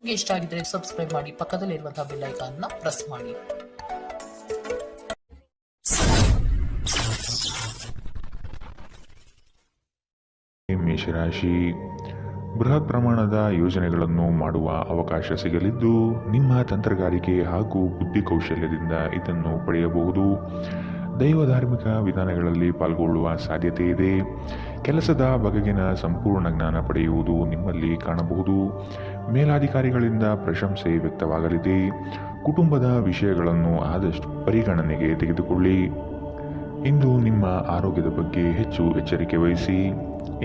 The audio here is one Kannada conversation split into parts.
ನಿಮಗೆ ಇಷ್ಟ ಆಗಿದ್ರೆ ಸಬ್ಸ್ಕ್ರೈಬ್ ಮಾಡಿ, ಪಕ್ಕದಲ್ಲಿರುವಂತಹ ಬೆಲ್ ಐಕಾನ್ ನ ಪ್ರೆಸ್ ಮಾಡಿ. ಮೇಷರಾಶಿ, ಬೃಹತ್ ಪ್ರಮಾಣದ ಯೋಜನೆಗಳನ್ನು ಮಾಡುವ ಅವಕಾಶ ಸಿಗಲಿದ್ದು ನಿಮ್ಮ ತಂತ್ರಗಾರಿಕೆ ಹಾಗೂ ಬುದ್ಧಿಕೌಶಲ್ಯದಿಂದ ಇದನ್ನು ಪಡೆಯಬಹುದು. ದೈವ ಧಾರ್ಮಿಕ ವಿಧಾನಗಳಲ್ಲಿ ಪಾಲ್ಗೊಳ್ಳುವ ಸಾಧ್ಯತೆ ಇದೆ. ಕೆಲಸದ ಬಗೆಗಿನ ಸಂಪೂರ್ಣ ಜ್ಞಾನ ಪಡೆಯುವುದು ನಿಮ್ಮಲ್ಲಿ ಕಾಣಬಹುದು. ಮೇಲಾಧಿಕಾರಿಗಳಿಂದ ಪ್ರಶಂಸೆ ವ್ಯಕ್ತವಾಗಲಿದೆ. ಕುಟುಂಬದ ವಿಷಯಗಳನ್ನು ಆದಷ್ಟು ಪರಿಗಣನೆಗೆ ತೆಗೆದುಕೊಳ್ಳಿ. ಇಂದು ನಿಮ್ಮ ಆರೋಗ್ಯದ ಬಗ್ಗೆ ಹೆಚ್ಚು ಎಚ್ಚರಿಕೆ ವಹಿಸಿ.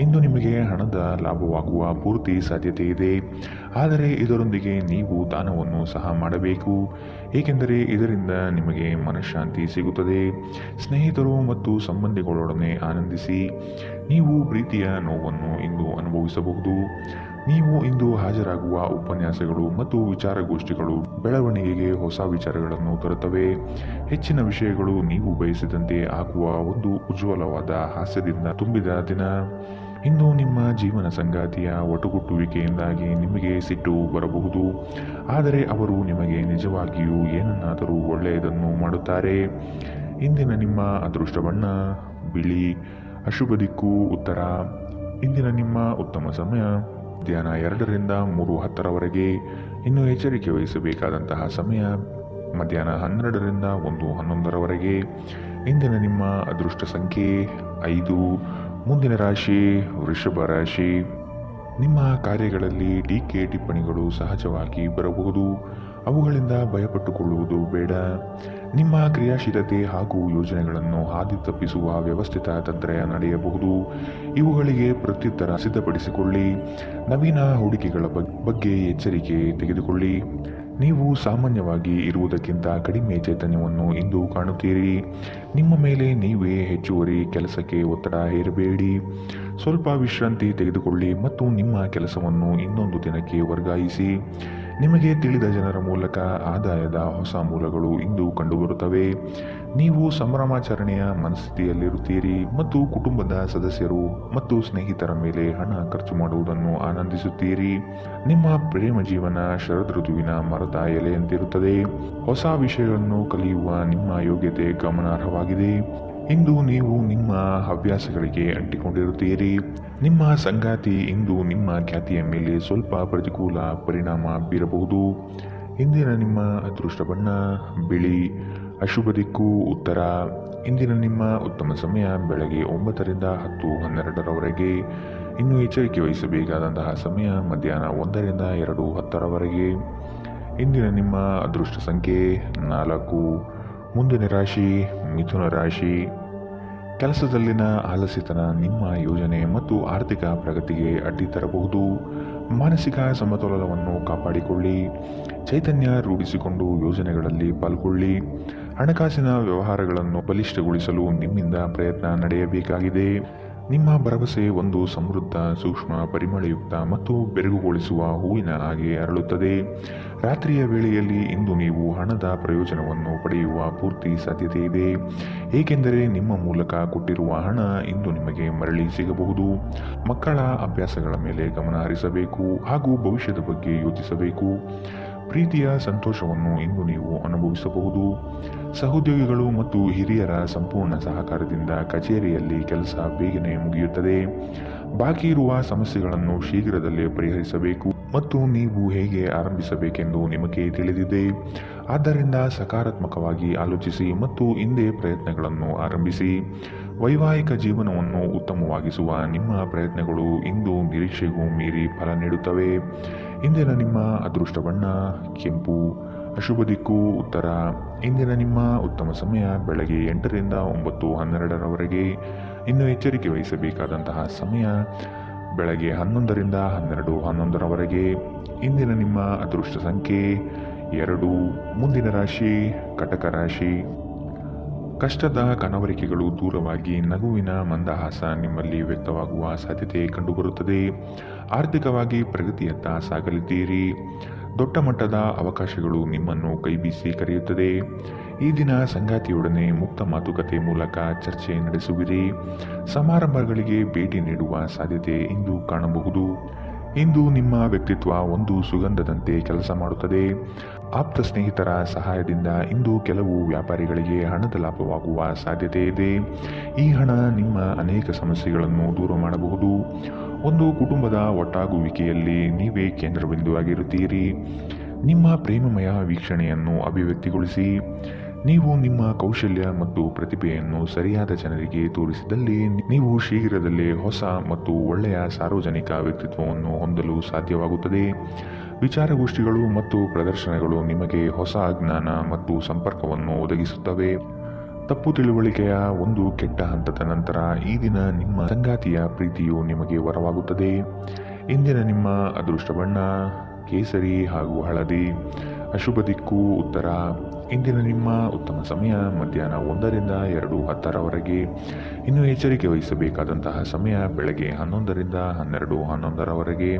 ಇಂದು ನಿಮಗೆ ಹಣದ ಲಾಭವಾಗುವ ಪೂರ್ತಿ ಸಾಧ್ಯತೆ ಇದೆ, ಆದರೆ ಇದರೊಂದಿಗೆ ನೀವು ದಾನವನ್ನು ಸಹ ಮಾಡಬೇಕು, ಏಕೆಂದರೆ ಇದರಿಂದ ನಿಮಗೆ ಮನಃಶಾಂತಿ ಸಿಗುತ್ತದೆ. ಸ್ನೇಹಿತರು ಮತ್ತು ಸಂಬಂಧಿಗಳೊಡನೆ ಆನಂದಿಸಿ. ನೀವು ಪ್ರೀತಿಯ ನೋವನ್ನು ಇಂದು ಅನುಭವಿಸಬಹುದು. ನೀವು ಇಂದು ಹಾಜರಾಗುವ ಉಪನ್ಯಾಸಗಳು ಮತ್ತು ವಿಚಾರಗೋಷ್ಠಿಗಳು ಬೆಳವಣಿಗೆಗೆ ಹೊಸ ವಿಚಾರಗಳನ್ನು ತರುತ್ತವೆ. ಹೆಚ್ಚಿನ ವಿಷಯಗಳು ನೀವು ಬಯಸಿದಂತೆ ಆಗುವ ಒಂದು ಉಜ್ವಲವಾದ ಹಾಸ್ಯದಿಂದ ತುಂಬಿದ ದಿನ. ಇಂದು ನಿಮ್ಮ ಜೀವನ ಸಂಗಾತಿಯ ಒಟುಗುಟ್ಟುವಿಕೆಯಿಂದಾಗಿ ನಿಮಗೆ ಸಿಟ್ಟು ಬರಬಹುದು, ಆದರೆ ಅವರು ನಿಮಗೆ ನಿಜವಾಗಿಯೂ ಏನನ್ನಾದರೂ ಒಳ್ಳೆಯದನ್ನು ಮಾಡುತ್ತಾರೆ. ಇಂದಿನ ನಿಮ್ಮ ಅದೃಷ್ಟ ಬಣ್ಣ ಬಿಳಿ, ಅಶುಭ ದಿಕ್ಕು ಉತ್ತರ. ಇಂದಿನ ನಿಮ್ಮ ಉತ್ತಮ ಸಮಯ ಮಧ್ಯಾಹ್ನ 2ರಿಂದ 3:10ರವರೆಗೆ. ಇನ್ನು ಎಚ್ಚರಿಕೆ ವಹಿಸಬೇಕಾದಂತಹ ಸಮಯ ಮಧ್ಯಾಹ್ನ 12ರಿಂದ 1:11ರವರೆಗೆ. ಇಂದಿನ ನಿಮ್ಮ ಅದೃಷ್ಟ ಸಂಖ್ಯೆ 5. ಮುಂದಿನ ರಾಶಿ ವೃಷಭ ರಾಶಿ. ನಿಮ್ಮ ಕಾರ್ಯಗಳಲ್ಲಿ ಟೀಕೆ ಟಿಪ್ಪಣಿಗಳು ಸಹಜವಾಗಿ ಬರಬಹುದು. ಅವುಗಳಿಂದ ಭಯಪಟ್ಟುಕೊಳ್ಳುವುದು ಬೇಡ. ನಿಮ್ಮ ಕ್ರಿಯಾಶೀಲತೆ ಹಾಗೂ ಯೋಜನೆಗಳನ್ನು ಹಾದಿ ತಪ್ಪಿಸುವ ವ್ಯವಸ್ಥಿತ ತಂತ್ರ ನಡೆಯಬಹುದು. ಇವುಗಳಿಗೆ ಪ್ರತ್ಯುತ್ತರ ಸಿದ್ಧಪಡಿಸಿಕೊಳ್ಳಿ. ನವೀನ ಹೂಡಿಕೆಗಳ ಬಗ್ಗೆ ಎಚ್ಚರಿಕೆ ತೆಗೆದುಕೊಳ್ಳಿ. ನೀವು ಸಾಮಾನ್ಯವಾಗಿ ಇರುವುದಕ್ಕಿಂತ ಕಡಿಮೆ ಚೈತನ್ಯವನ್ನು ಇಂದು ಕಾಣುತ್ತೀರಿ. ನಿಮ್ಮ ಮೇಲೆ ನೀವೇ ಹೆಚ್ಚುವರಿ ಕೆಲಸಕ್ಕೆ ಒತ್ತಡ ಹೇರಬೇಡಿ. ಸ್ವಲ್ಪ ವಿಶ್ರಾಂತಿ ತೆಗೆದುಕೊಳ್ಳಿ ಮತ್ತು ನಿಮ್ಮ ಕೆಲಸವನ್ನು ಇನ್ನೊಂದು ದಿನಕ್ಕೆ ವರ್ಗಾಯಿಸಿ. ನಿಮಗೆ ತಿಳಿದ ಜನರ ಮೂಲಕ ಆದಾಯದ ಹೊಸ ಮೂಲಗಳು ಇಂದು ಕಂಡುಬರುತ್ತವೆ. ನೀವು ಸಂಭ್ರಮಾಚರಣೆಯ ಮನಸ್ಥಿತಿಯಲ್ಲಿರುತ್ತೀರಿ ಮತ್ತು ಕುಟುಂಬದ ಸದಸ್ಯರು ಮತ್ತು ಸ್ನೇಹಿತರ ಮೇಲೆ ಹಣ ಖರ್ಚು ಮಾಡುವುದನ್ನು ಆನಂದಿಸುತ್ತೀರಿ. ನಿಮ್ಮ ಪ್ರೇಮ ಜೀವನ ಶರದ್ ಋತುವಿನ ಮರದ ಎಲೆಯಂತಿರುತ್ತದೆ. ಹೊಸ ವಿಷಯಗಳನ್ನು ಕಲಿಯುವ ನಿಮ್ಮ ಯೋಗ್ಯತೆ ಗಮನಾರ್ಹವಾಗಿದೆ. ಇಂದು ನೀವು ನಿಮ್ಮ ಹವ್ಯಾಸಗಳಿಗೆ ಅಂಟಿಕೊಂಡಿರುತ್ತೀರಿ. ನಿಮ್ಮ ಸಂಗಾತಿ ಇಂದು ನಿಮ್ಮ ಖ್ಯಾತಿಯ ಮೇಲೆ ಸ್ವಲ್ಪ ಪ್ರತಿಕೂಲ ಪರಿಣಾಮ ಬೀರಬಹುದು. ಇಂದಿನ ನಿಮ್ಮ ಅದೃಷ್ಟ ಬಣ್ಣ ಬಿಳಿ, ಅಶುಭ ದಿಕ್ಕು ಉತ್ತರ. ಇಂದಿನ ನಿಮ್ಮ ಉತ್ತಮ ಸಮಯ ಬೆಳಗ್ಗೆ 9ರಿಂದ 10:12ರವರೆಗೆ. ಇನ್ನು ಎಚ್ಚರಿಕೆ ವಹಿಸಬೇಕಾದಂತಹ ಸಮಯ ಮಧ್ಯಾಹ್ನ 1ರಿಂದ 2:10ರವರೆಗೆ. ಇಂದಿನ ನಿಮ್ಮ ಅದೃಷ್ಟ ಸಂಖ್ಯೆ 4. ಮುಂದಿನ ರಾಶಿ ಮಿಥುನ ರಾಶಿ. ಕೆಲಸದಲ್ಲಿನ ಆಲಸ್ಯತನ ನಿಮ್ಮ ಯೋಜನೆ ಮತ್ತು ಆರ್ಥಿಕ ಪ್ರಗತಿಗೆ ಅಡ್ಡಿ ತರಬಹುದು. ಮಾನಸಿಕ ಸಮತೋಲನವನ್ನು ಕಾಪಾಡಿಕೊಳ್ಳಿ. ಚೈತನ್ಯ ರೂಢಿಸಿಕೊಂಡು ಯೋಜನೆಗಳಲ್ಲಿ ಪಾಲ್ಗೊಳ್ಳಿ. ಹಣಕಾಸಿನ ವ್ಯವಹಾರಗಳನ್ನು ಬಲಿಷ್ಠಗೊಳಿಸಲು ನಿಮ್ಮಿಂದ ಪ್ರಯತ್ನ ನಡೆಯಬೇಕಾಗಿದೆ. ನಿಮ್ಮ ಭರವಸೆ ಒಂದು ಸಮೃದ್ಧ, ಸೂಕ್ಷ್ಮ, ಪರಿಮಳಯುಕ್ತ ಮತ್ತು ಬೆರಗುಗೊಳಿಸುವ ಹೂವಿನ ಹಾಗೆ ಅರಳುತ್ತದೆ. ರಾತ್ರಿಯ ವೇಳೆಯಲ್ಲಿ ಇಂದು ನೀವು ಹಣದ ಪ್ರಯೋಜನವನ್ನು ಪಡೆಯುವ ಪೂರ್ತಿ ಸಾಧ್ಯತೆ ಇದೆ, ಏಕೆಂದರೆ ನಿಮ್ಮ ಮೂಲಕ ಕೊಟ್ಟಿರುವ ಹಣ ಇಂದು ನಿಮಗೆ ಮರಳಿ ಸಿಗಬಹುದು. ಮಕ್ಕಳ ಅಭ್ಯಾಸಗಳ ಮೇಲೆ ಗಮನ ಹರಿಸಬೇಕು ಹಾಗೂ ಭವಿಷ್ಯದ ಬಗ್ಗೆ ಯೋಚಿಸಬೇಕು. ಪ್ರೀತಿಯ ಸಂತೋಷವನ್ನು ಇಂದು ನೀವು ಅನುಭವಿಸಬಹುದು. ಸಹೋದ್ಯೋಗಿಗಳು ಮತ್ತು ಹಿರಿಯರ ಸಂಪೂರ್ಣ ಸಹಕಾರದಿಂದ ಕಚೇರಿಯಲ್ಲಿ ಕೆಲಸ ಬೇಗನೆ ಮುಗಿಯುತ್ತದೆ. ಬಾಕಿ ಇರುವ ಸಮಸ್ಯೆಗಳನ್ನು ಶೀಘ್ರದಲ್ಲೇ ಪರಿಹರಿಸಬೇಕು ಮತ್ತು ನೀವು ಹೇಗೆ ಆರಂಭಿಸಬೇಕೆಂದು ನಿಮಗೆ ತಿಳಿದಿದೆ. ಆದ್ದರಿಂದ ಸಕಾರಾತ್ಮಕವಾಗಿ ಆಲೋಚಿಸಿ ಮತ್ತು ಹಿಂದೆ ಪ್ರಯತ್ನಗಳನ್ನು ಆರಂಭಿಸಿ. ವೈವಾಹಿಕ ಜೀವನವನ್ನು ಉತ್ತಮವಾಗಿಸುವ ನಿಮ್ಮ ಪ್ರಯತ್ನಗಳು ಇಂದು ನಿರೀಕ್ಷೆಗೂ ಮೀರಿ ಫಲ ನೀಡುತ್ತವೆ. ಇಂದಿನ ನಿಮ್ಮ ಅದೃಷ್ಟ ಬಣ್ಣ ಕೆಂಪು, ಅಶುಭ ದಿಕ್ಕು ಉತ್ತರ. ಇಂದಿನ ನಿಮ್ಮ ಉತ್ತಮ ಸಮಯ ಬೆಳಗ್ಗೆ 8ರಿಂದ 9:12ರವರೆಗೆ. ಇನ್ನು ಎಚ್ಚರಿಕೆ ವಹಿಸಬೇಕಾದಂತಹ ಸಮಯ ಬೆಳಗ್ಗೆ 11ರಿಂದ 12:11ರವರೆಗೆ. ಇಂದಿನ ನಿಮ್ಮ ಅದೃಷ್ಟ ಸಂಖ್ಯೆ 2. ಮುಂದಿನ ರಾಶಿ ಕಟಕ ರಾಶಿ. ಕಷ್ಟದ ಕನವರಿಕೆಗಳು ದೂರವಾಗಿ ನಗುವಿನ ಮಂದಹಾಸ ನಿಮ್ಮಲ್ಲಿ ವ್ಯಕ್ತವಾಗುವ ಸಾಧ್ಯತೆ ಕಂಡುಬರುತ್ತದೆ. ಆರ್ಥಿಕವಾಗಿ ಪ್ರಗತಿಯತ್ತ ಸಾಗಲಿದ್ದೀರಿ. ದೊಡ್ಡ ಮಟ್ಟದ ಅವಕಾಶಗಳು ನಿಮ್ಮನ್ನು ಕೈಬೀಸಿ ಕರೆಯುತ್ತದೆ. ಈ ದಿನ ಸಂಗಾತಿಯೊಡನೆ ಮುಕ್ತ ಮಾತುಕತೆ ಮೂಲಕ ಚರ್ಚೆ ನಡೆಸುವಿರಿ. ಸಮಾರಂಭಗಳಿಗೆ ಭೇಟಿ ನೀಡುವ ಸಾಧ್ಯತೆ ಇಂದು ಕಾಣಬಹುದು. ಇಂದು ನಿಮ್ಮ ವ್ಯಕ್ತಿತ್ವ ಒಂದು ಸುಗಂಧದಂತೆ ಕೆಲಸ ಮಾಡುತ್ತದೆ. ಆಪ್ತ ಸ್ನೇಹಿತರ ಸಹಾಯದಿಂದ ಇಂದು ಕೆಲವು ವ್ಯಾಪಾರಿಗಳಿಗೆ ಹಣದ ಲಾಭವಾಗುವ ಸಾಧ್ಯತೆ ಇದೆ. ಈ ಹಣ ನಿಮ್ಮ ಅನೇಕ ಸಮಸ್ಯೆಗಳನ್ನು ದೂರ ಮಾಡಬಹುದು. ಒಂದು ಕುಟುಂಬದ ಒಟ್ಟಾಗುವಿಕೆಯಲ್ಲಿ ನೀವೇ ಕೇಂದ್ರಬಿಂದುವಾಗಿರುತ್ತೀರಿ. ನಿಮ್ಮ ಪ್ರೇಮಮಯ ವೀಕ್ಷಣೆಯನ್ನು ಅಭಿವ್ಯಕ್ತಿಗೊಳಿಸಿ. ನೀವು ನಿಮ್ಮ ಕೌಶಲ್ಯ ಮತ್ತು ಪ್ರತಿಭೆಯನ್ನು ಸರಿಯಾದ ಜನರಿಗೆ ತೋರಿಸಿದಲ್ಲಿ ನೀವು ಶೀಘ್ರದಲ್ಲೇ ಹೊಸ ಮತ್ತು ಒಳ್ಳೆಯ ಸಾರ್ವಜನಿಕ ವ್ಯಕ್ತಿತ್ವವನ್ನು ಹೊಂದಲು ಸಾಧ್ಯವಾಗುತ್ತದೆ. ವಿಚಾರಗೋಷ್ಠಿಗಳು ಮತ್ತು ಪ್ರದರ್ಶನಗಳು ನಿಮಗೆ ಹೊಸ ಜ್ಞಾನ ಮತ್ತು ಸಂಪರ್ಕವನ್ನು ಒದಗಿಸುತ್ತವೆ. ತಪ್ಪು ತಿಳುವಳಿಕೆಯ ಒಂದು ಕೆಟ್ಟ ಹಂತದ ನಂತರ ಈ ದಿನ ನಿಮ್ಮ ಸಂಗಾತಿಯ ಪ್ರೀತಿಯು ನಿಮಗೆ ವರವಾಗುತ್ತದೆ. ಇಂದಿನ ನಿಮ್ಮ ಅದೃಷ್ಟ ಬಣ್ಣ ಕೇಸರಿ ಹಾಗೂ ಹಳದಿ. ಅಶುಭ ದಿಕ್ಕು ಉತ್ತರ. ಇಂದಿನ ನಿಮ್ಮ ಉತ್ತಮ ಸಮಯ ಮಧ್ಯಾಹ್ನ 1ರಿಂದ 2:10ರವರೆಗೆ. ಇನ್ನು ಎಚ್ಚರಿಕೆ ವಹಿಸಬೇಕಾದಂತಹ ಸಮಯ ಬೆಳಗ್ಗೆ 11ರಿಂದ 12:11ರವರೆಗೆ.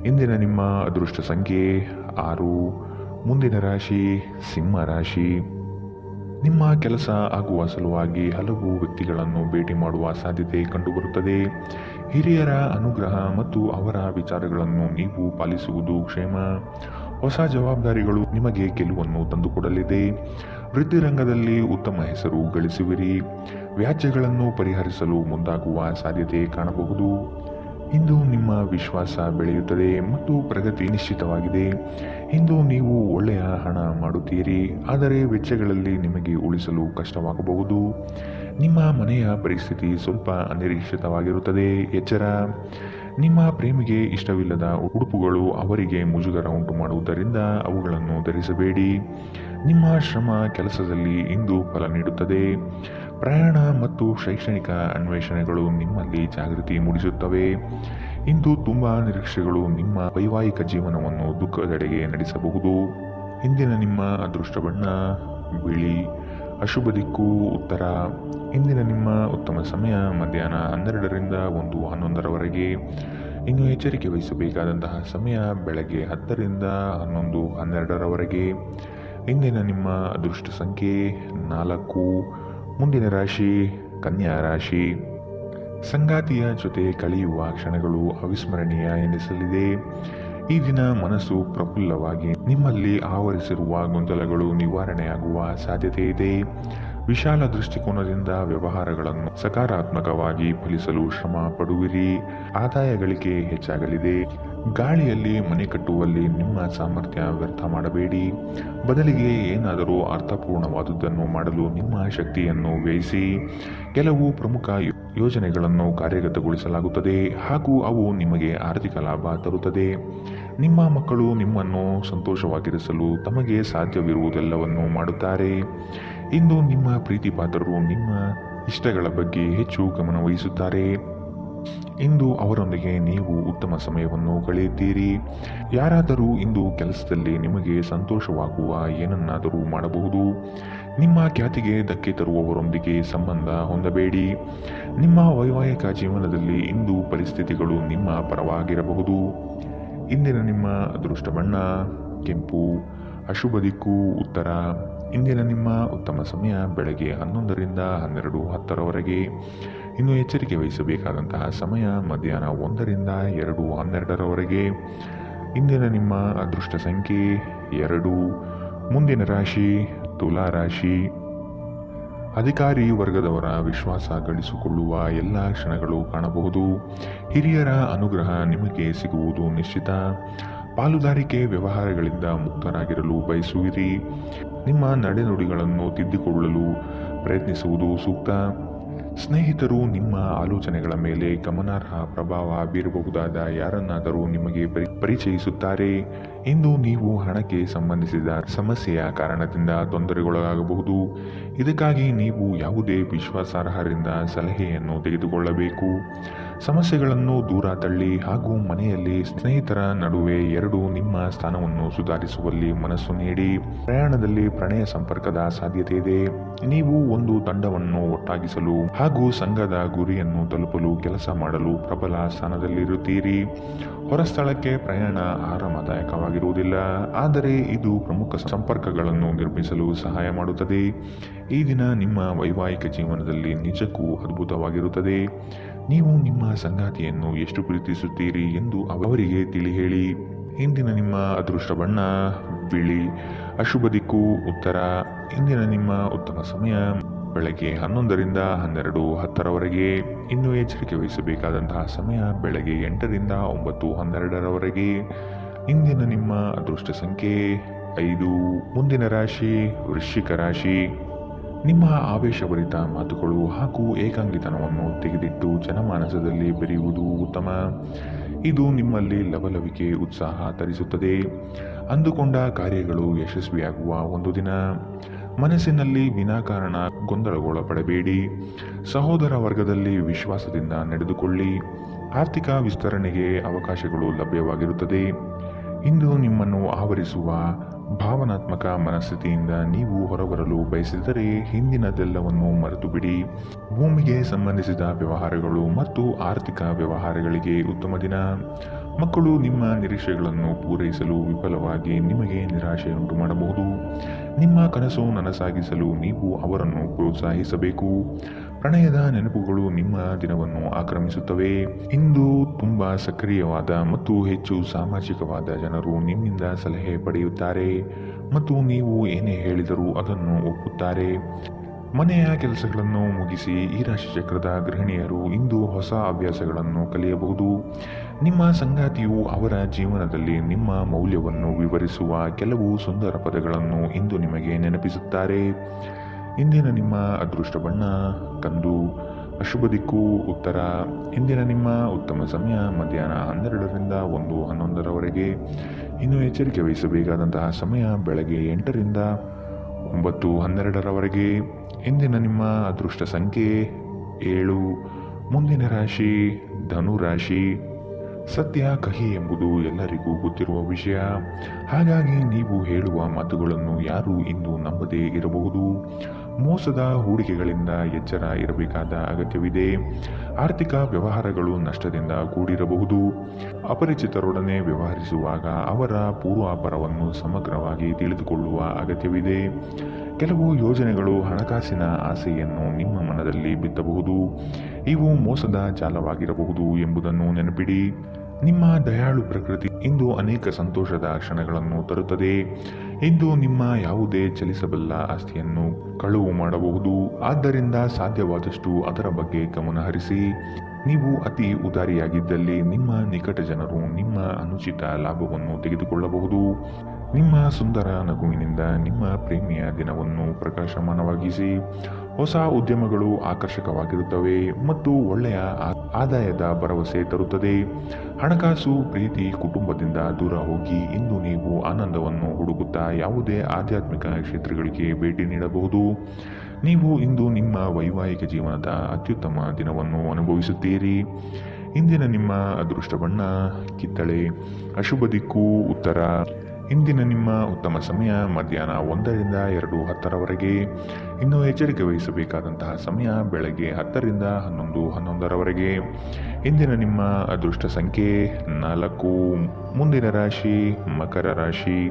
ಇಂದಿನ ನಿಮ್ಮ ಅದೃಷ್ಟ ಸಂಖ್ಯೆ 6. ಮುಂದಿನ ರಾಶಿ ಸಿಂಹ ರಾಶಿ. ನಿಮ್ಮ ಕೆಲಸ ಆಗುವ ಸಲುವಾಗಿ ಹಲವು ವ್ಯಕ್ತಿಗಳನ್ನು ಭೇಟಿ ಮಾಡುವ ಸಾಧ್ಯತೆ ಕಂಡುಬರುತ್ತದೆ. ಹಿರಿಯರ ಅನುಗ್ರಹ ಮತ್ತು ಅವರ ವಿಚಾರಗಳನ್ನು ನೀವು ಪಾಲಿಸುವುದು ಕ್ಷೇಮ. ಹೊಸ ಜವಾಬ್ದಾರಿಗಳು ನಿಮಗೆ ಗೆಲುವನ್ನು ತಂದುಕೊಡಲಿದೆ. ವೃತ್ತಿರಂಗದಲ್ಲಿ ಉತ್ತಮ ಹೆಸರು ಗಳಿಸುವಿರಿ. ವ್ಯಾಜ್ಯಗಳನ್ನು ಪರಿಹರಿಸಲು ಮುಂದಾಗುವ ಸಾಧ್ಯತೆ ಕಾಣಬಹುದು. ಇಂದು ನಿಮ್ಮ ವಿಶ್ವಾಸ ಬೆಳೆಯುತ್ತದೆ ಮತ್ತು ಪ್ರಗತಿ ನಿಶ್ಚಿತವಾಗಿದೆ. ಇಂದು ನೀವು ಒಳ್ಳೆಯ ಹಣ ಮಾಡುತ್ತೀರಿ, ಆದರೆ ವೆಚ್ಚಗಳಲ್ಲಿ ನಿಮಗೆ ಉಳಿಸಲು ಕಷ್ಟವಾಗಬಹುದು. ನಿಮ್ಮ ಮನೆಯ ಪರಿಸ್ಥಿತಿ ಸ್ವಲ್ಪ ಅನಿರೀಕ್ಷಿತವಾಗಿರುತ್ತದೆ. ಎಚ್ಚರ. ನಿಮ್ಮ ಪ್ರೇಮಿಗೆ ಇಷ್ಟವಿಲ್ಲದ ಉಡುಪುಗಳು ಅವರಿಗೆ ಮುಜುಗರ ಉಂಟು ಮಾಡುವುದರಿಂದ ಅವುಗಳನ್ನು ಧರಿಸಬೇಡಿ. ನಿಮ್ಮ ಶ್ರಮ ಕೆಲಸದಲ್ಲಿ ಇಂದು ಫಲ ನೀಡುತ್ತದೆ. ಪ್ರಯಾಣ ಮತ್ತು ಶೈಕ್ಷಣಿಕ ಅನ್ವೇಷಣೆಗಳು ನಿಮ್ಮಲ್ಲಿ ಜಾಗೃತಿ ಮೂಡಿಸುತ್ತವೆ. ಇಂದು ತುಂಬಾ ನಿರೀಕ್ಷೆಗಳು ನಿಮ್ಮ ವೈವಾಹಿಕ ಜೀವನವನ್ನು ದುಃಖದೆಡೆಗೆ ನಡೆಸಬಹುದು. ಇಂದಿನ ನಿಮ್ಮ ಅದೃಷ್ಟ ಬಣ್ಣ ಬಿಳಿ. ಅಶುಭ ದಿಕ್ಕು ಉತ್ತರ. ಇಂದಿನ ನಿಮ್ಮ ಉತ್ತಮ ಸಮಯ ಮಧ್ಯಾಹ್ನ 12ರಿಂದ 1:11ರವರೆಗೆ. ಇನ್ನು ಎಚ್ಚರಿಕೆ ವಹಿಸಬೇಕಾದಂತಹ ಸಮಯ ಬೆಳಗ್ಗೆ 10ರಿಂದ 11:12ರವರೆಗೆ. ಇಂದಿನ ನಿಮ್ಮ ಅದೃಷ್ಟ ಸಂಖ್ಯೆ 4. ಮುಂದಿನ ರಾಶಿ ಕನ್ಯಾ ರಾಶಿ. ಸಂಗಾತಿಯ ಜೊತೆ ಕಳೆಯುವ ಕ್ಷಣಗಳು ಅವಿಸ್ಮರಣೀಯ ಎನಿಸಲಿದೆ. ಈ ದಿನ ಮನಸ್ಸು ಪ್ರಫುಲ್ಲವಾಗಿ ನಿಮ್ಮಲ್ಲಿ ಆವರಿಸಿರುವ ಗೊಂದಲಗಳು ನಿವಾರಣೆಯಾಗುವ ಸಾಧ್ಯತೆ ಇದೆ. ವಿಶಾಲ ದೃಷ್ಟಿಕೋನದಿಂದ ವ್ಯವಹಾರಗಳನ್ನು ಸಕಾರಾತ್ಮಕವಾಗಿ ಫಲಿಸಲು ಶ್ರಮ ಪಡುವಿರಿ. ಆದಾಯ ಗಳಿಕೆ ಹೆಚ್ಚಾಗಲಿದೆ. ಗಾಳಿಯಲ್ಲಿ ಮನೆ ಕಟ್ಟುವಲ್ಲಿ ನಿಮ್ಮ ಸಾಮರ್ಥ್ಯ ವ್ಯರ್ಥ ಮಾಡಬೇಡಿ. ಬದಲಿಗೆ ಏನಾದರೂ ಅರ್ಥಪೂರ್ಣವಾದುದನ್ನು ಮಾಡಲು ನಿಮ್ಮ ಶಕ್ತಿಯನ್ನು ವ್ಯಯಿಸಿ. ಕೆಲವು ಪ್ರಮುಖ ಯೋಜನೆಗಳನ್ನು ಕಾರ್ಯಗತಗೊಳಿಸಲಾಗುತ್ತದೆ ಹಾಗೂ ಅವು ನಿಮಗೆ ಆರ್ಥಿಕ ಲಾಭ ತರುತ್ತದೆ. ನಿಮ್ಮ ಮಕ್ಕಳು ನಿಮ್ಮನ್ನು ಸಂತೋಷವಾಗಿರಿಸಲು ತಮಗೆ ಸಾಧ್ಯವಿರುವುದೆಲ್ಲವನ್ನು ಮಾಡುತ್ತಾರೆ. ಇಂದು ನಿಮ್ಮ ಪ್ರೀತಿಪಾತ್ರರು ನಿಮ್ಮ ಇಷ್ಟಗಳ ಬಗ್ಗೆ ಹೆಚ್ಚು ಗಮನ ವಹಿಸುತ್ತಾರೆ. ಇಂದು ಅವರೊಂದಿಗೆ ನೀವು ಉತ್ತಮ ಸಮಯವನ್ನು ಕಳೆಯುತ್ತೀರಿ. ಯಾರಾದರೂ ಇಂದು ಕೆಲಸದಲ್ಲಿ ನಿಮಗೆ ಸಂತೋಷವಾಗುವ ಏನನ್ನಾದರೂ ಮಾಡಬಹುದು. ನಿಮ್ಮ ಖ್ಯಾತಿಗೆ ಧಕ್ಕೆ ತರುವವರೊಂದಿಗೆ ಸಂಬಂಧ ಹೊಂದಬೇಡಿ. ನಿಮ್ಮ ವೈವಾಹಿಕ ಜೀವನದಲ್ಲಿ ಇಂದು ಪರಿಸ್ಥಿತಿಗಳು ನಿಮ್ಮ ಪರವಾಗಿರಬಹುದು. ಇಂದಿನ ನಿಮ್ಮ ಅದೃಷ್ಟ ಬಣ್ಣ ಕೆಂಪು. ಅಶುಭ ದಿಕ್ಕು ಉತ್ತರ. ಇಂದಿನ ನಿಮ್ಮ ಉತ್ತಮ ಸಮಯ ಬೆಳಗ್ಗೆ 11ರಿಂದ 12:10ರವರೆಗೆ. ಇನ್ನು ಎಚ್ಚರಿಕೆ ವಹಿಸಬೇಕಾದಂತಹ ಸಮಯ ಮಧ್ಯಾಹ್ನ 1ರಿಂದ 2:12ರವರೆಗೆ. ಇಂದಿನ ನಿಮ್ಮ ಅದೃಷ್ಟ ಸಂಖ್ಯೆ 2. ಮುಂದಿನ ರಾಶಿ ತುಲಾ ರಾಶಿ. ಅಧಿಕಾರಿ ವರ್ಗದವರ ವಿಶ್ವಾಸ ಗಳಿಸಿಕೊಳ್ಳುವ ಎಲ್ಲ ಕ್ಷಣಗಳು ಕಾಣಬಹುದು. ಹಿರಿಯರ ಅನುಗ್ರಹ ನಿಮಗೆ ಸಿಗುವುದು ನಿಶ್ಚಿತ. ಪಾಲುದಾರಿಕೆ ವ್ಯವಹಾರಗಳಿಂದ ಮುಕ್ತರಾಗಿರಲು ಬಯಸುವಿರಿ. ನಿಮ್ಮ ನಡೆನುಡಿಗಳನ್ನು ತಿದ್ದಿಕೊಳ್ಳಲು ಪ್ರಯತ್ನಿಸುವುದು ಸೂಕ್ತ. ಸ್ನೇಹಿತರು ನಿಮ್ಮ ಆಲೋಚನೆಗಳ ಮೇಲೆ ಗಮನಾರ್ಹ ಪ್ರಭಾವ ಬೀರಬಹುದಾದ ಯಾರನ್ನಾದರೂ ನಿಮಗೆ ಪರಿಚಯಿಸುತ್ತಾರೆ. ಇಂದು ನೀವು ಹಣಕ್ಕೆ ಸಂಬಂಧಿಸಿದ ಸಮಸ್ಯೆಯ ಕಾರಣದಿಂದ ತೊಂದರೆಗೊಳಗಾಗಬಹುದು. ಇದಕ್ಕಾಗಿ ನೀವು ಯಾವುದೇ ವಿಶ್ವಾಸಾರ್ಹರಿಂದ ಸಲಹೆಯನ್ನು ತೆಗೆದುಕೊಳ್ಳಬೇಕು. ಸಮಸ್ಯೆಗಳನ್ನು ದೂರ ತಳ್ಳಿ ಹಾಗೂ ಮನೆಯಲ್ಲಿ ಸ್ನೇಹಿತರ ನಡುವೆ ನಿಮ್ಮ ಸ್ಥಾನವನ್ನು ಸುಧಾರಿಸುವಲ್ಲಿ ಮನಸ್ಸು ನೀಡಿ. ಪ್ರಯಾಣದಲ್ಲಿ ಪ್ರಣಯ ಸಂಪರ್ಕದ ಸಾಧ್ಯತೆ ಇದೆ. ನೀವು ಒಂದು ತಂಡವನ್ನು ಒಟ್ಟಾಗಿಸಲು ಹಾಗೂ ಸಂಘದ ಗುರಿಯನ್ನು ತಲುಪಲು ಕೆಲಸ ಮಾಡಲು ಪ್ರಬಲ ಸ್ಥಾನದಲ್ಲಿರುತ್ತೀರಿ. ಹೊರಸ್ಥಳಕ್ಕೆ ಪ್ರಯಾಣ ಆರಾಮದಾಯಕವಾಗಿರುವುದಿಲ್ಲ, ಆದರೆ ಇದು ಪ್ರಮುಖ ಸಂಪರ್ಕಗಳನ್ನು ನಿರ್ಮಿಸಲು ಸಹಾಯ ಮಾಡುತ್ತದೆ. ಈ ದಿನ ನಿಮ್ಮ ವೈವಾಹಿಕ ಜೀವನದಲ್ಲಿ ನಿಜಕ್ಕೂ ಅದ್ಭುತವಾಗಿರುತ್ತದೆ. ನೀವು ನಿಮ್ಮ ಸಂಗಾತಿಯನ್ನು ಎಷ್ಟು ಪ್ರೀತಿಸುತ್ತೀರಿ ಎಂದು ಅವರಿಗೆ ತಿಳಿ ಹೇಳಿ. ಇಂದಿನ ನಿಮ್ಮ ಅದೃಷ್ಟ ಬಣ್ಣ ಬಿಳಿ. ಅಶುಭ ದಿಕ್ಕು ಉತ್ತರ. ಇಂದಿನ ನಿಮ್ಮ ಉತ್ತಮ ಸಮಯ ಬೆಳಗ್ಗೆ 11ರಿಂದ 12:10ರವರೆಗೆ. ಇನ್ನು ಎಚ್ಚರಿಕೆ ವಹಿಸಬೇಕಾದಂತಹ ಸಮಯ ಬೆಳಗ್ಗೆ 8ರಿಂದ 9:12ರವರೆಗೆ. ಇಂದಿನ ನಿಮ್ಮ ಅದೃಷ್ಟ ಸಂಖ್ಯೆ 5. ಮುಂದಿನ ರಾಶಿ ವೃಶ್ಚಿಕ ರಾಶಿ. ನಿಮ್ಮ ಆವೇಶಭರಿತ ಮಾತುಗಳು ಹಾಗೂ ಏಕಾಂಗಿತನವನ್ನು ತೆಗೆದಿಟ್ಟು ಜನಮಾನಸದಲ್ಲಿ ಬೆರೆಯುವುದು ಉತ್ತಮ. ಇದು ನಿಮ್ಮಲ್ಲಿ ಲವಲವಿಕೆ ಉತ್ಸಾಹ ತರಿಸುತ್ತದೆ. ಅಂದುಕೊಂಡ ಕಾರ್ಯಗಳು ಯಶಸ್ವಿಯಾಗುವ ಒಂದು ದಿನ. ಮನಸ್ಸಿನಲ್ಲಿ ವಿನಾಕಾರಣ ಗೊಂದಲಗೊಳಪಡಬೇಡಿ. ಸಹೋದರ ವರ್ಗದಲ್ಲಿ ವಿಶ್ವಾಸದಿಂದ ನಡೆದುಕೊಳ್ಳಿ. ಆರ್ಥಿಕ ವಿಸ್ತರಣೆಗೆ ಅವಕಾಶಗಳು ಲಭ್ಯವಾಗಿರುತ್ತದೆ. ಇಂದು ನಿಮ್ಮನ್ನು ಆವರಿಸುವ ಭಾವನಾತ್ಮಕ ಮನಸ್ಥಿತಿಯಿಂದ ನೀವು ಹೊರಬರಲು ಬಯಸಿದರೆ ಹಿಂದಿನದೆಲ್ಲವನ್ನು ಮರೆತು ಬಿಡಿ. ಭೂಮಿಗೆ ಸಂಬಂಧಿಸಿದ ವ್ಯವಹಾರಗಳು ಮತ್ತು ಆರ್ಥಿಕ ವ್ಯವಹಾರಗಳಿಗೆ ಉತ್ತಮ ದಿನ. ಮಕ್ಕಳು ನಿಮ್ಮ ನಿರೀಕ್ಷೆಗಳನ್ನು ಪೂರೈಸಲು ವಿಫಲವಾಗಿ ನಿಮಗೆ ನಿರಾಶೆಯುಂಟು ಮಾಡಬಹುದು. ನಿಮ್ಮ ಕನಸು ನನಸಾಗಿಸಲು ನೀವು ಅವರನ್ನು ಪ್ರೋತ್ಸಾಹಿಸಬೇಕು. ಪ್ರಣಯದ ನೆನಪುಗಳು ನಿಮ್ಮ ದಿನವನ್ನು ಆಕ್ರಮಿಸುತ್ತವೆ. ಇಂದು ತುಂಬಾ ಸಕ್ರಿಯವಾದ ಮತ್ತು ಹೆಚ್ಚು ಸಾಮಾಜಿಕವಾದ ಜನರು ನಿಮ್ಮಿಂದ ಸಲಹೆ ಪಡೆಯುತ್ತಾರೆ ಮತ್ತು ನೀವು ಏನೇ ಹೇಳಿದರೂ ಅದನ್ನು ಒಪ್ಪುತ್ತಾರೆ. ಮನೆಯ ಕೆಲಸಗಳನ್ನು ಮುಗಿಸಿ ಈ ರಾಶಿಚಕ್ರದ ಗೃಹಿಣಿಯರು ಇಂದು ಹೊಸ ಹವ್ಯಾಸಗಳನ್ನು ಕಲಿಯಬಹುದು. ನಿಮ್ಮ ಸಂಗಾತಿಯು ಅವರ ಜೀವನದಲ್ಲಿ ನಿಮ್ಮ ಮೌಲ್ಯವನ್ನು ವಿವರಿಸುವ ಕೆಲವು ಸುಂದರ ಪದಗಳನ್ನು ಇಂದು ನಿಮಗೆ ನೆನಪಿಸುತ್ತಾರೆ. ಇಂದಿನ ನಿಮ್ಮ ಅದೃಷ್ಟ ಬಣ್ಣ ಕಂದು. ಅಶುಭ ದಿಕ್ಕು ಉತ್ತರ. ಇಂದಿನ ನಿಮ್ಮ ಉತ್ತಮ ಸಮಯ ಮಧ್ಯಾಹ್ನ 12ರಿಂದ 1:11ರವರೆಗೆ. ಇನ್ನು ಎಚ್ಚರಿಕೆ ವಹಿಸಬೇಕಾದಂತಹ ಸಮಯ ಬೆಳಗ್ಗೆ 8ರಿಂದ 9:12ರವರೆಗೆ. ಇಂದಿನ ನಿಮ್ಮ ಅದೃಷ್ಟ ಸಂಖ್ಯೆ 7. ಮುಂದಿನ ರಾಶಿ ಧನು ರಾಶಿ. ಸತ್ಯ ಕಹಿ ಎಂಬುದು ಎಲ್ಲರಿಗೂ ಗೊತ್ತಿರುವ ವಿಷಯ. ಹಾಗಾಗಿ ನೀವು ಹೇಳುವ ಮಾತುಗಳನ್ನು ಯಾರು ಇಂದು ನಂಬದೇ ಇರಬಹುದು. ಮೋಸದ ಹೂಡಿಕೆಗಳಿಂದ ಎಚ್ಚರ ಇರಬೇಕಾದ ಅಗತ್ಯವಿದೆ. ಆರ್ಥಿಕ ವ್ಯವಹಾರಗಳು ನಷ್ಟದಿಂದ ಕೂಡಿರಬಹುದು. ಅಪರಿಚಿತರೊಡನೆ ವ್ಯವಹರಿಸುವಾಗ ಅವರ ಪೂರ್ವಾಪರವನ್ನು ಸಮಗ್ರವಾಗಿ ತಿಳಿದುಕೊಳ್ಳುವ ಅಗತ್ಯವಿದೆ. ಕೆಲವು ಯೋಜನೆಗಳು ಹಣಕಾಸಿನ ಆಸೆಯನ್ನು ನಿಮ್ಮ ಮನದಲ್ಲಿ ಬಿತ್ತಬಹುದು. ಇವು ಮೋಸದ ಜಾಲವಾಗಿರಬಹುದು ಎಂಬುದನ್ನು ನೆನಪಿಡಿ. ನಿಮ್ಮ ದಯಾಳು ಪ್ರಕೃತಿ ಇಂದು ಅನೇಕ ಸಂತೋಷದ ಕ್ಷಣಗಳನ್ನು ತರುತ್ತದೆ. ಇಂದು ನಿಮ್ಮ ಯಾವುದೇ ಚಲಿಸಬಲ್ಲ ಆಸ್ತಿಯನ್ನು ಕಳುವು ಮಾಡಬಹುದು. ಆದ್ದರಿಂದ ಸಾಧ್ಯವಾದಷ್ಟು ಅದರ ಬಗ್ಗೆ ಗಮನ ಹರಿಸಿ. ನೀವು ಅತಿ ಉದಾರಿಯಾಗಿದ್ದಲ್ಲಿ ನಿಮ್ಮ ನಿಕಟ ಜನರು ನಿಮ್ಮ ಅನುಚಿತ ಲಾಭವನ್ನು ತೆಗೆದುಕೊಳ್ಳಬಹುದು. ನಿಮ್ಮ ಸುಂದರ ನಗುವಿನಿಂದ ನಿಮ್ಮ ಪ್ರೇಮಿಯ ದಿನವನ್ನು ಪ್ರಕಾಶಮಾನವಾಗಿಸಿ. ಹೊಸ ಉದ್ಯಮಗಳು ಆಕರ್ಷಕವಾಗಿರುತ್ತವೆ ಮತ್ತು ಒಳ್ಳೆಯ ಆದಾಯದ ಭರವಸೆ ತರುತ್ತದೆ. ಹಣಕಾಸು ಪ್ರೀತಿ ಕುಟುಂಬದಿಂದ ದೂರ ಹೋಗಿ ಇಂದು ನೀವು ಆನಂದವನ್ನು ಹುಡುಕುತ್ತಾ ಯಾವುದೇ ಆಧ್ಯಾತ್ಮಿಕ ಕ್ಷೇತ್ರಗಳಿಗೆ ಭೇಟಿ ನೀಡಬಹುದು. ನೀವು ಇಂದು ನಿಮ್ಮ ವೈವಾಹಿಕ ಜೀವನದ ಅತ್ಯುತ್ತಮ ದಿನವನ್ನು ಅನುಭವಿಸುತ್ತೀರಿ. ಇಂದಿನ ನಿಮ್ಮ ಅದೃಷ್ಟ ಬಣ್ಣ ಕಿತ್ತಳೆ. ಅಶುಭ ದಿಕ್ಕು ಉತ್ತರ. ಇಂದಿನ ನಿಮ್ಮ ಉತ್ತಮ ಸಮಯ ಮಧ್ಯಾಹ್ನ 1ರಿಂದ 2:10ರವರೆಗೆ. ಇನ್ನು ಎಚ್ಚರಿಕೆ ವಹಿಸಬೇಕಾದಂತಹ ಸಮಯ ಬೆಳಗ್ಗೆ 10ರಿಂದ 11:11ರವರೆಗೆ. ಇಂದಿನ ನಿಮ್ಮ ಅದೃಷ್ಟ ಸಂಖ್ಯೆ 4. ಮುಂದಿನ ರಾಶಿ ಮಕರ ರಾಶಿ.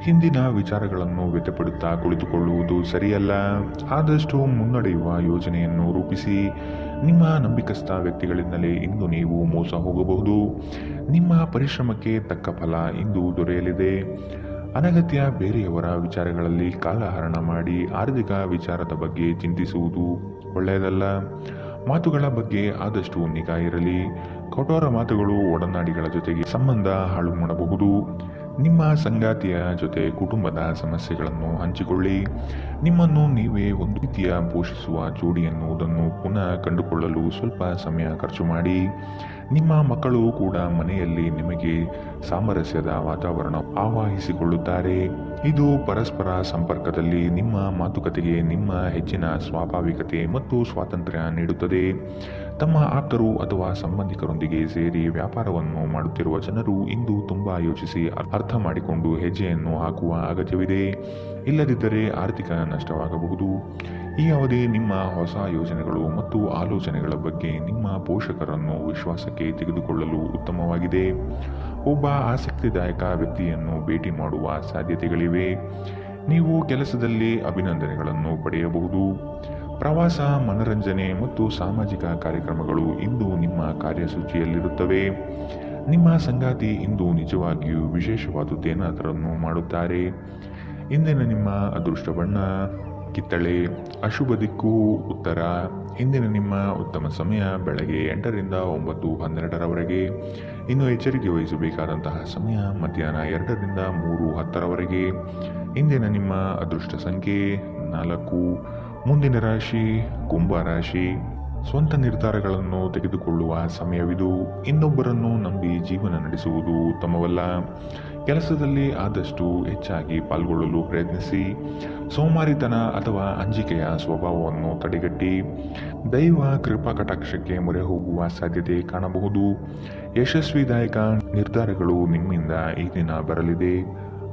ಹಿಂದಿನ ವಿಚಾರಗಳನ್ನು ವ್ಯಥಪಡುತ್ತಾ ಕುಳಿತುಕೊಳ್ಳುವುದು ಸರಿಯಲ್ಲ. ಆದಷ್ಟು ಮುನ್ನಡೆಯುವ ಯೋಜನೆಯನ್ನು ರೂಪಿಸಿ. ನಿಮ್ಮ ನಂಬಿಕಸ್ಥ ವ್ಯಕ್ತಿಗಳಿಂದಲೇ ಇಂದು ನೀವು ಮೋಸ ಹೋಗಬಹುದು. ನಿಮ್ಮ ಪರಿಶ್ರಮಕ್ಕೆ ತಕ್ಕ ಫಲ ಇಂದು ದೊರೆಯಲಿದೆ. ಅನಗತ್ಯ ಬೇರೆಯವರ ವಿಚಾರಗಳಲ್ಲಿ ಕಾಲಹರಣ ಮಾಡಿ ಆರ್ಥಿಕ ವಿಚಾರದ ಬಗ್ಗೆ ಚಿಂತಿಸುವುದು ಒಳ್ಳೆಯದಲ್ಲ. ಮಾತುಗಳ ಬಗ್ಗೆ ಆದಷ್ಟು ನಿಗಾ ಇರಲಿ. ಕಠೋರ ಮಾತುಗಳು ಒಡನಾಡಿಗಳ ಜೊತೆಗೆ ಸಂಬಂಧ ಹಾಳು ಮಾಡಬಹುದು. ನಿಮ್ಮ ಸಂಗಾತಿಯ ಜೊತೆ ಕುಟುಂಬದ ಸಮಸ್ಯೆಗಳನ್ನು ಹಂಚಿಕೊಳ್ಳಿ. ನಿಮ್ಮನ್ನು ನೀವೇ ಒಂದು ರೀತಿಯ ಪೋಷಿಸುವ ಜೋಡಿ ಎನ್ನುವುದನ್ನು ಪುನಃ ಕಂಡುಕೊಳ್ಳಲು ಸ್ವಲ್ಪ ಸಮಯ ಖರ್ಚು ಮಾಡಿ. ನಿಮ್ಮ ಮಕ್ಕಳು ಕೂಡ ಮನೆಯಲ್ಲಿ ನಿಮಗೆ ಸಾಮರಸ್ಯದ ವಾತಾವರಣ ಆವಾಹಿಸಿಕೊಳ್ಳುತ್ತಾರೆ. ಇದು ಪರಸ್ಪರ ಸಂಪರ್ಕದಲ್ಲಿ ನಿಮ್ಮ ಮಾತುಕತೆಗೆ ನಿಮ್ಮ ಹೆಚ್ಚಿನ ಸ್ವಾಭಾವಿಕತೆ ಮತ್ತು ಸ್ವಾತಂತ್ರ್ಯ ನೀಡುತ್ತದೆ. ತಮ್ಮ ಆಪ್ತರು ಅಥವಾ ಸಂಬಂಧಿಕರೊಂದಿಗೆ ಸೇರಿ ವ್ಯಾಪಾರವನ್ನು ಮಾಡುತ್ತಿರುವ ಜನರು ಇಂದು ತುಂಬಾ ಯೋಚಿಸಿ ಅರ್ಥ ಮಾಡಿಕೊಂಡು ಹೆಜ್ಜೆಯನ್ನು ಹಾಕುವ ಅಗತ್ಯವಿದೆ. ಇಲ್ಲದಿದ್ದರೆ ಆರ್ಥಿಕ ನಷ್ಟವಾಗಬಹುದು. ಈ ಅವಧಿ ನಿಮ್ಮ ಹೊಸ ಯೋಜನೆಗಳು ಮತ್ತು ಆಲೋಚನೆಗಳ ಬಗ್ಗೆ ನಿಮ್ಮ ಪೋಷಕರನ್ನು ವಿಶ್ವಾಸಕ್ಕೆ ತೆಗೆದುಕೊಳ್ಳಲು ಉತ್ತಮವಾಗಿದೆ. ಒಬ್ಬ ಆಸಕ್ತಿದಾಯಕ ವ್ಯಕ್ತಿಯನ್ನು ಭೇಟಿ ಮಾಡುವ ಸಾಧ್ಯತೆಗಳಿವೆ. ನೀವು ಕೆಲಸದಲ್ಲಿ ಅಭಿನಂದನೆಗಳನ್ನು ಪಡೆಯಬಹುದು. ಪ್ರವಾಸ, ಮನರಂಜನೆ ಮತ್ತು ಸಾಮಾಜಿಕ ಕಾರ್ಯಕ್ರಮಗಳು ಇಂದು ನಿಮ್ಮ ಕಾರ್ಯಸೂಚಿಯಲ್ಲಿರುತ್ತವೆ. ನಿಮ್ಮ ಸಂಗಾತಿ ಇಂದು ನಿಜವಾಗಿಯೂ ವಿಶೇಷವಾದುದೇನಾದರನ್ನು ಮಾಡುತ್ತಾರೆ. ಇಂದಿನ ನಿಮ್ಮ ಅದೃಷ್ಟ ಬಣ್ಣ ಕಿತ್ತಳೆ. ಅಶುಭ ದಿಕ್ಕು ಉತ್ತರ. ಇಂದಿನ ನಿಮ್ಮ ಉತ್ತಮ ಸಮಯ ಬೆಳಗ್ಗೆ 8ರಿಂದ 9:12ರವರೆಗೆ. ಇನ್ನು ಎಚ್ಚರಿಕೆ ವಹಿಸಬೇಕಾದಂತಹ ಸಮಯ ಮಧ್ಯಾಹ್ನ 2ರಿಂದ 3:10ರವರೆಗೆ. ಇಂದಿನ ನಿಮ್ಮ ಅದೃಷ್ಟ ಸಂಖ್ಯೆ 4. ಮುಂದಿನ ರಾಶಿ ಕುಂಭ ರಾಶಿ. ಸ್ವಂತ ನಿರ್ಧಾರಗಳನ್ನು ತೆಗೆದುಕೊಳ್ಳುವ ಸಮಯವಿದು. ಇನ್ನೊಬ್ಬರನ್ನು ನಂಬಿ ಜೀವನ ನಡೆಸುವುದು ಉತ್ತಮವಲ್ಲ. ಕೆಲಸದಲ್ಲಿ ಆದಷ್ಟು ಹೆಚ್ಚಾಗಿ ಪಾಲ್ಗೊಳ್ಳಲು ಪ್ರಯತ್ನಿಸಿ. ಸೋಮಾರಿತನ ಅಥವಾ ಅಂಜಿಕೆಯ ಸ್ವಭಾವವನ್ನು ತಡೆಗಟ್ಟಿ. ದೈವ ಕೃಪಾ ಕಟಾಕ್ಷಕ್ಕೆ ಮೊರೆ ಹೋಗುವ ಸಾಧ್ಯತೆ ಕಾಣಬಹುದು. ಯಶಸ್ವಿದಾಯಕ ನಿರ್ಧಾರಗಳು ನಿಮ್ಮಿಂದ ಈ ದಿನ ಬರಲಿದೆ.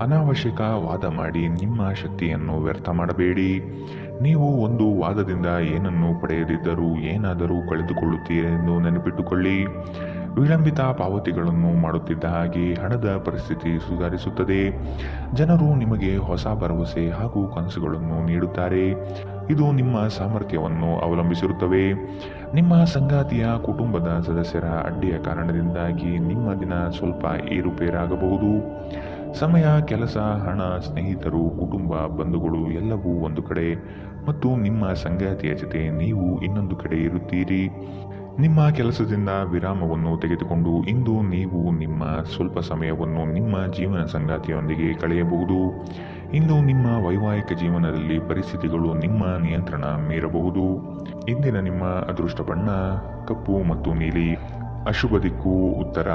ಅನಾವಶ್ಯಕ ವಾದ ಮಾಡಿ ನಿಮ್ಮ ಶಕ್ತಿಯನ್ನು ವ್ಯರ್ಥ ಮಾಡಬೇಡಿ. ನೀವು ಒಂದು ವಾದದಿಂದ ಏನನ್ನು ಪಡೆಯದಿದ್ದರೂ ಏನಾದರೂ ಕಳೆದುಕೊಳ್ಳುತ್ತೀರೆಂದು ನೆನಪಿಟ್ಟುಕೊಳ್ಳಿ. ವಿಳಂಬಿತ ಪಾವತಿಗಳನ್ನು ಮಾಡುತ್ತಿದ್ದ ಹಾಗೆ ಹಣದ ಪರಿಸ್ಥಿತಿ ಸುಧಾರಿಸುತ್ತದೆ. ಜನರು ನಿಮಗೆ ಹೊಸ ಭರವಸೆ ಹಾಗೂ ಕನಸುಗಳನ್ನು ನೀಡುತ್ತಾರೆ. ಇದು ನಿಮ್ಮ ಸಾಮರ್ಥ್ಯವನ್ನು ಅವಲಂಬಿಸಿರುತ್ತವೆ. ನಿಮ್ಮ ಸಂಗಾತಿಯ ಕುಟುಂಬದ ಸದಸ್ಯರ ಅಡ್ಡಿಯ ಕಾರಣದಿಂದಾಗಿ ನಿಮ್ಮ ದಿನ ಸ್ವಲ್ಪ ಏರುಪೇರಾಗಬಹುದು. ಸಮಯ, ಕೆಲಸ, ಹಣ, ಸ್ನೇಹಿತರು, ಕುಟುಂಬ, ಬಂಧುಗಳು ಎಲ್ಲವೂ ಒಂದು ಕಡೆ ಮತ್ತು ನಿಮ್ಮ ಸಂಗಾತಿಯ ಜೊತೆ ನೀವು ಇನ್ನೊಂದು ಕಡೆ ಇರುತ್ತೀರಿ. ನಿಮ್ಮ ಕೆಲಸದಿಂದ ವಿರಾಮವನ್ನು ತೆಗೆದುಕೊಂಡು ಇಂದು ನೀವು ನಿಮ್ಮ ಸ್ವಲ್ಪ ಸಮಯವನ್ನು ನಿಮ್ಮ ಜೀವನ ಸಂಗಾತಿಯೊಂದಿಗೆ ಕಳೆಯಬಹುದು. ಇಂದು ನಿಮ್ಮ ವೈವಾಹಿಕ ಜೀವನದಲ್ಲಿ ಪರಿಸ್ಥಿತಿಗಳು ನಿಮ್ಮ ನಿಯಂತ್ರಣ ಮೀರಬಹುದು. ಇಂದಿನ ನಿಮ್ಮ ಅದೃಷ್ಟ ಬಣ್ಣ ಕಪ್ಪು ಮತ್ತು ನೀಲಿ. ಅಶುಭ ದಿಕ್ಕು ಉತ್ತರ.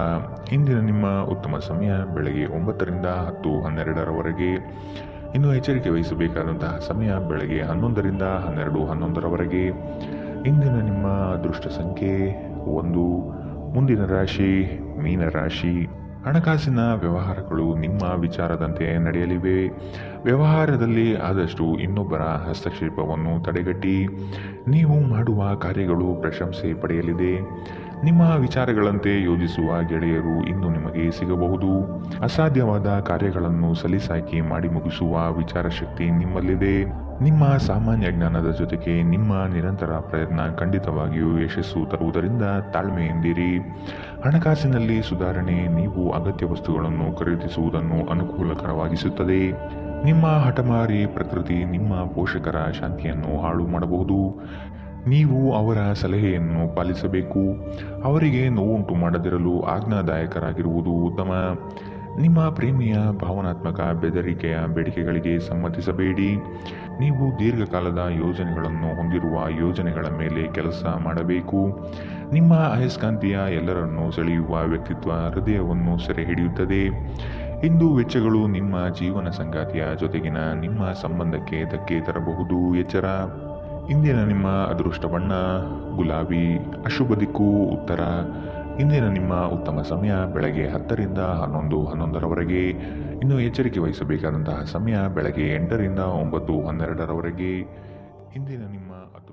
ಇಂದಿನ ನಿಮ್ಮ ಉತ್ತಮ ಸಮಯ ಬೆಳಗ್ಗೆ 9ರಿಂದ 10:12ರವರೆಗೆ. ಇನ್ನು ಎಚ್ಚರಿಕೆ ವಹಿಸಬೇಕಾದಂತಹ ಸಮಯ ಬೆಳಗ್ಗೆ 11ರಿಂದ 12:11ರವರೆಗೆ. ಇಂದಿನ ನಿಮ್ಮ ಅದೃಷ್ಟ ಸಂಖ್ಯೆ 1. ಮುಂದಿನ ರಾಶಿ ಮೀನರಾಶಿ. ಹಣಕಾಸಿನ ವ್ಯವಹಾರಗಳು ನಿಮ್ಮ ವಿಚಾರದಂತೆ ನಡೆಯಲಿವೆ. ವ್ಯವಹಾರದಲ್ಲಿ ಆದಷ್ಟು ಇನ್ನೊಬ್ಬರ ಹಸ್ತಕ್ಷೇಪವನ್ನು ತಡೆಗಟ್ಟಿ. ನೀವು ಮಾಡುವ ಕಾರ್ಯಗಳು ಪ್ರಶಂಸೆ ಪಡೆಯಲಿದೆ. ನಿಮ್ಮ ವಿಚಾರಗಳಂತೆ ಯೋಜಿಸುವ ಗೆಳೆಯರು ಇಂದು ನಿಮಗೆ ಸಿಗಬಹುದು. ಅಸಾಧ್ಯವಾದ ಕಾರ್ಯಗಳನ್ನು ಸಲೀಸಾಗಿ ಮಾಡಿ ಮುಗಿಸುವ ವಿಚಾರಶಕ್ತಿ ನಿಮ್ಮಲ್ಲಿದೆ. ನಿಮ್ಮ ಸಾಮಾನ್ಯ ಜ್ಞಾನದ ಜೊತೆಗೆ ನಿಮ್ಮ ನಿರಂತರ ಪ್ರಯತ್ನ ಖಂಡಿತವಾಗಿಯೂ ಯಶಸ್ಸು ತರುವುದರಿಂದ ತಾಳ್ಮೆಯಿಂದಿರಿ. ಹಣಕಾಸಿನಲ್ಲಿ ಸುಧಾರಣೆ. ನೀವು ಅಗತ್ಯ ವಸ್ತುಗಳನ್ನು ಖರೀದಿಸುವುದನ್ನು ಅನುಕೂಲಕರವಾಗಿಸುತ್ತದೆ. ನಿಮ್ಮ ಹಠಮಾರಿ ಪ್ರಕೃತಿ ನಿಮ್ಮ ಪೋಷಕರ ಶಾಂತಿಯನ್ನು ಹಾಳು ಮಾಡಬಹುದು. ನೀವು ಅವರ ಸಲಹೆಯನ್ನು ಪಾಲಿಸಬೇಕು. ಅವರಿಗೆ ನೋವುಂಟು ಮಾಡದಿರಲು ಆಜ್ಞಾದಾಯಕರಾಗಿರುವುದು ಉತ್ತಮ. ನಿಮ್ಮ ಪ್ರೇಮಿಯ ಭಾವನಾತ್ಮಕ ಬೆದರಿಕೆಯ ಬೇಡಿಕೆಗಳಿಗೆ ಸಮ್ಮತಿಸಬೇಡಿ. ನೀವು ದೀರ್ಘಕಾಲದ ಯೋಜನೆಗಳನ್ನು ಹೊಂದಿರುವ ಯೋಜನೆಗಳ ಮೇಲೆ ಕೆಲಸ ಮಾಡಬೇಕು. ನಿಮ್ಮ ಅಯಸ್ಕಾಂತೀಯ ಎಲ್ಲರನ್ನೂ ಸೆಳೆಯುವ ವ್ಯಕ್ತಿತ್ವ ಹೃದಯವನ್ನು ಸೆರೆ ಹಿಡಿಯುತ್ತದೆ. ಇಂದು ವೆಚ್ಚಗಳು ನಿಮ್ಮ ಜೀವನ ಸಂಗಾತಿಯ ಜೊತೆಗಿನ ನಿಮ್ಮ ಸಂಬಂಧಕ್ಕೆ ಧಕ್ಕೆ ತರಬಹುದು. ಎಚ್ಚರ. ಇಂದಿನ ನಿಮ್ಮ ಅದೃಷ್ಟ ಬಣ್ಣ ಗುಲಾಬಿ. ಅಶುಭ ದಿಕ್ಕು ಉತ್ತರ. ಇಂದಿನ ನಿಮ್ಮ ಉತ್ತಮ ಸಮಯ ಬೆಳಗ್ಗೆ 10ರಿಂದ 11:11ರವರೆಗೆ. ಇನ್ನು ಎಚ್ಚರಿಕೆ ವಹಿಸಬೇಕಾದಂತಹ ಸಮಯ ಬೆಳಗ್ಗೆ 8ರಿಂದ 9:12ರವರೆಗೆ. ಇಂದಿನ ನಿಮ್ಮ ಅದೃಷ್ಟ